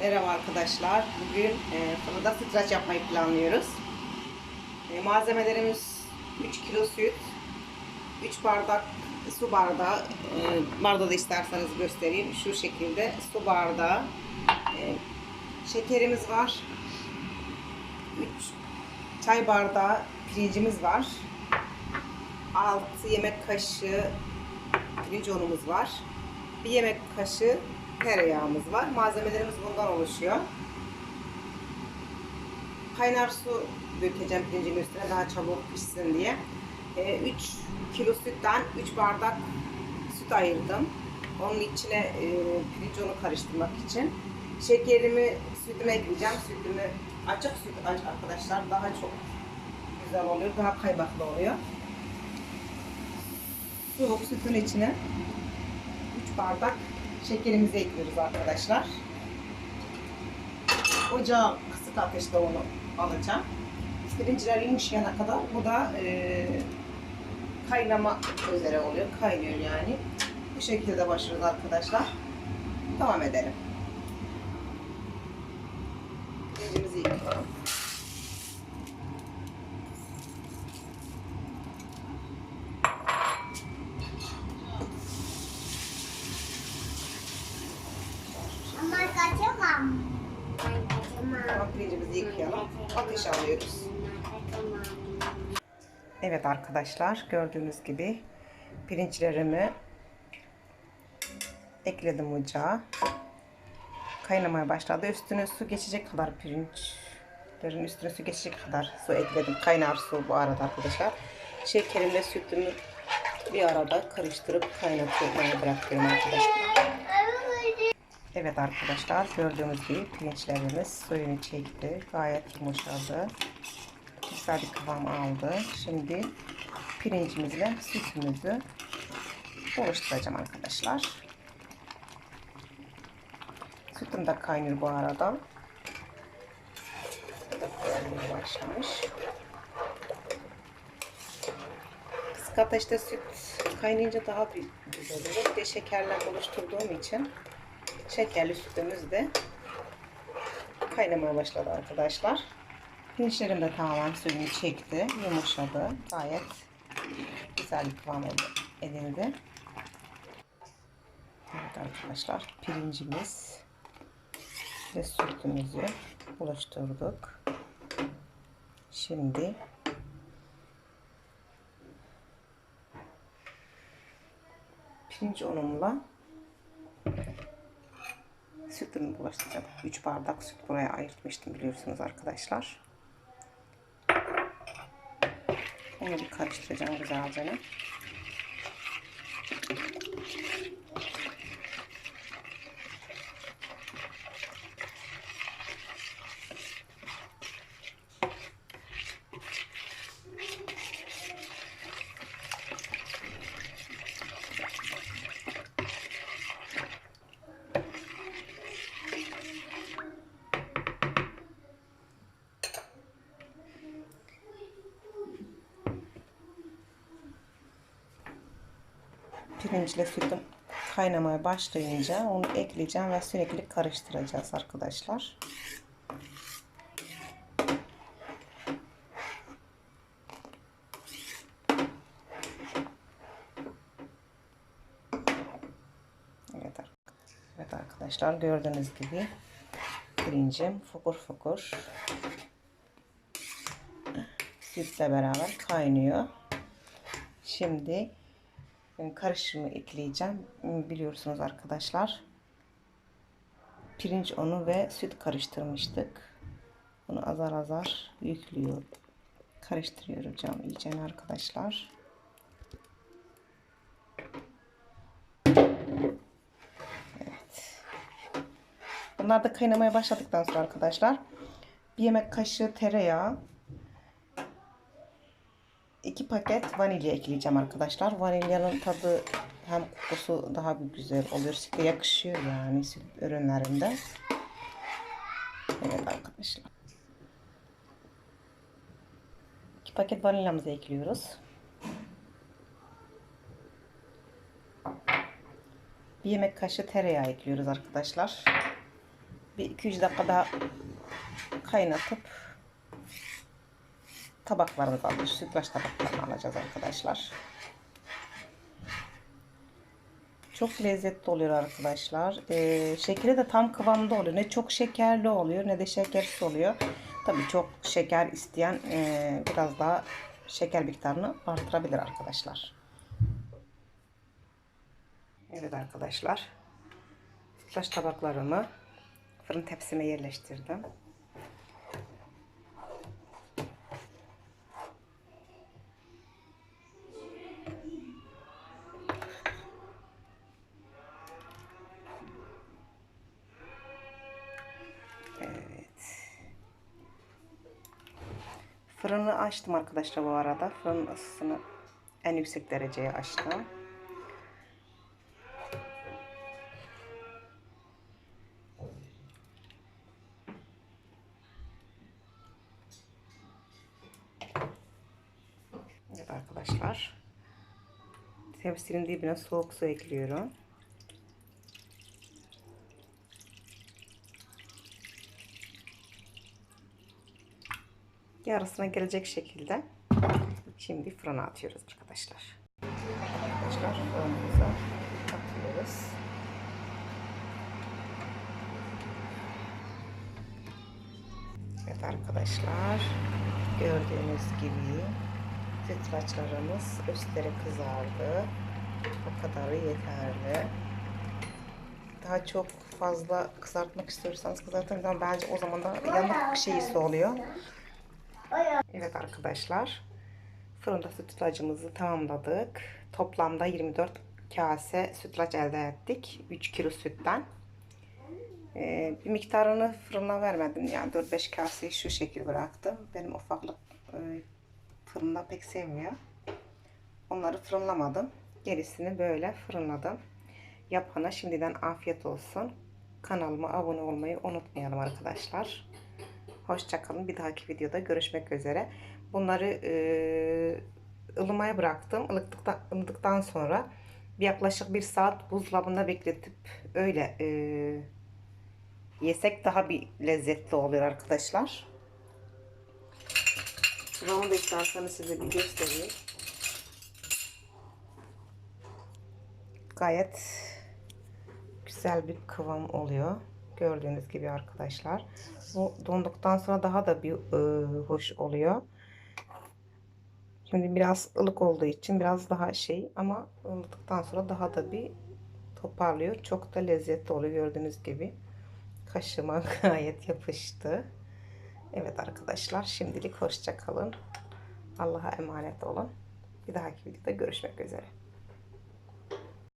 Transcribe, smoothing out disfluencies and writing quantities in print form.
Merhaba arkadaşlar. Bugün fırında sütlaç yapmayı planlıyoruz. Malzemelerimiz 3 kilo süt, 3 bardak su bardağı, bardağı da isterseniz göstereyim. Şu şekilde su bardağı, şekerimiz var, 3 çay bardağı pirincimiz var, 6 yemek kaşığı pirinç unumuz var, 1 yemek kaşığı tereyağımız var. Malzemelerimiz bundan oluşuyor. Kaynar su dökeceğim pirincin üstüne daha çabuk pişsin diye. 3 kilo sütten 3 bardak süt ayırdım. Onun içine pirinç unu karıştırmak için. Şekerimi sütüme ekleyeceğim. Sütümü açık süt arkadaşlar daha çok güzel oluyor. Daha kaymaklı oluyor. Soğuk sütün içine 3 bardak şekerimizi ekliyoruz arkadaşlar. Ocağa kısık ateşte onu alacağım. Pirinciler yumuşayana kadar bu da kaynama üzere oluyor. Kaynıyor yani. Bu şekilde başlıyoruz arkadaşlar. Devam edelim. Pirincimizi yıkayalım. Tamam, pirincimizi yıkayalım. Ateşe alıyoruz. Evet arkadaşlar, gördüğünüz gibi pirinçlerimi ekledim ocağa. Kaynamaya başladı. Üstüne su geçecek kadar pirinçlerin üstüne su geçecek kadar su ekledim. Kaynar su bu arada arkadaşlar. Şekerimle sütümü bir arada karıştırıp kaynatmaya bırakıyorum arkadaşlar. Evet arkadaşlar, gördüğünüz gibi pirinçlerimiz suyunu çekti. Gayet yumuşadı. Güzel bir kıvam aldı. Şimdi pirincimizle sütümüzü oluşturacağım arkadaşlar. Sütüm de kaynıyor bu arada. Kaynamaya başlamış. Kısık ateşte süt kaynayınca daha bir güzel oluyor. Bir de şekerle oluşturduğum için şekerli sütümüz de kaynamaya başladı arkadaşlar. Pirinçlerim de tamamen suyunu çekti. Yumuşadı. Gayet güzel bir kıvam edildi. Evet arkadaşlar, pirincimiz ve sütümüzü oluşturduk. Şimdi pirinç unumla sütümü bulaştıracağım. 3 bardak süt buraya ayırtmıştım biliyorsunuz arkadaşlar. Onu bir karıştıracağım güzelce. Pirinçle sütüm kaynamaya başlayınca onu ekleyeceğim ve sürekli karıştıracağız arkadaşlar. Evet arkadaşlar, gördüğünüz gibi pirincim fokur fokur sütle beraber kaynıyor. Şimdi karışımı ekleyeceğim. Biliyorsunuz arkadaşlar, pirinç unu ve süt karıştırmıştık. Bunu azar azar yüklüyor. Karıştırıyorum iyice arkadaşlar. Evet. Bunlar da kaynamaya başladıktan sonra arkadaşlar 1 yemek kaşığı tereyağı, 2 paket vanilya ekleyeceğim arkadaşlar. Vanilyanın tadı hem kokusu daha bir güzel oluyor. Sütle yakışıyor yani süt ürünlerinde. Evet arkadaşlar. 2 paket vanilyamızı ekliyoruz. 1 yemek kaşığı tereyağı ekliyoruz arkadaşlar. Bir 2-3 dakika daha kaynatıp tabaklarımızı alıyoruz. Sütlaç tabaklarını alacağız arkadaşlar. Çok lezzetli oluyor arkadaşlar. Şekeri de tam kıvamda oluyor. Ne çok şekerli oluyor ne de şekersiz oluyor. Tabii çok şeker isteyen biraz daha şeker miktarını artırabilir arkadaşlar. Evet arkadaşlar. Sütlaç tabaklarımı fırın tepsime yerleştirdim. Fırını açtım arkadaşlar bu arada. Fırın ısısını en yüksek dereceye açtım. Evet arkadaşlar. Tepsinin dibine soğuk su ekliyorum. Yarısına gelecek şekilde şimdi fırına atıyoruz arkadaşlar. Arkadaşlar fırınımıza atıyoruz. Evet arkadaşlar, gördüğünüz gibi sütlaçlarımız üstleri kızardı. Bu kadarı yeterli. Daha çok fazla kızartmak istiyorsanız kızartın ama bence o zaman da yanık şeysi oluyor. Evet arkadaşlar, fırında sütlacımızı tamamladık. Toplamda 24 kase sütlaç elde ettik. 3 kilo sütten. Bir miktarını fırına vermedim. Yani 4-5 kaseyi şu şekil bıraktım. Benim ufaklık fırında pek sevmiyor. Onları fırınlamadım. Gerisini böyle fırınladım. Yapana şimdiden afiyet olsun. Kanalıma abone olmayı unutmayalım arkadaşlar. Hoşça kalın. Bir dahaki videoda görüşmek üzere. Bunları ılımaya bıraktım. Ilıdıktan sonra yaklaşık 1 saat buzdolabında bekletip öyle yesek daha bir lezzetli oluyor arkadaşlar. Kıvamı da isterseniz size bir göstereyim. Gayet güzel bir kıvam oluyor. Gördüğünüz gibi arkadaşlar. Bu donduktan sonra daha da bir hoş oluyor. Şimdi biraz ılık olduğu için biraz daha şey ama ılıdıktan sonra daha da bir toparlıyor. Çok da lezzetli oluyor gördüğünüz gibi. Kaşıma gayet yapıştı. Evet arkadaşlar şimdilik hoşça kalın. Allah'a emanet olun. Bir dahaki videoda görüşmek üzere.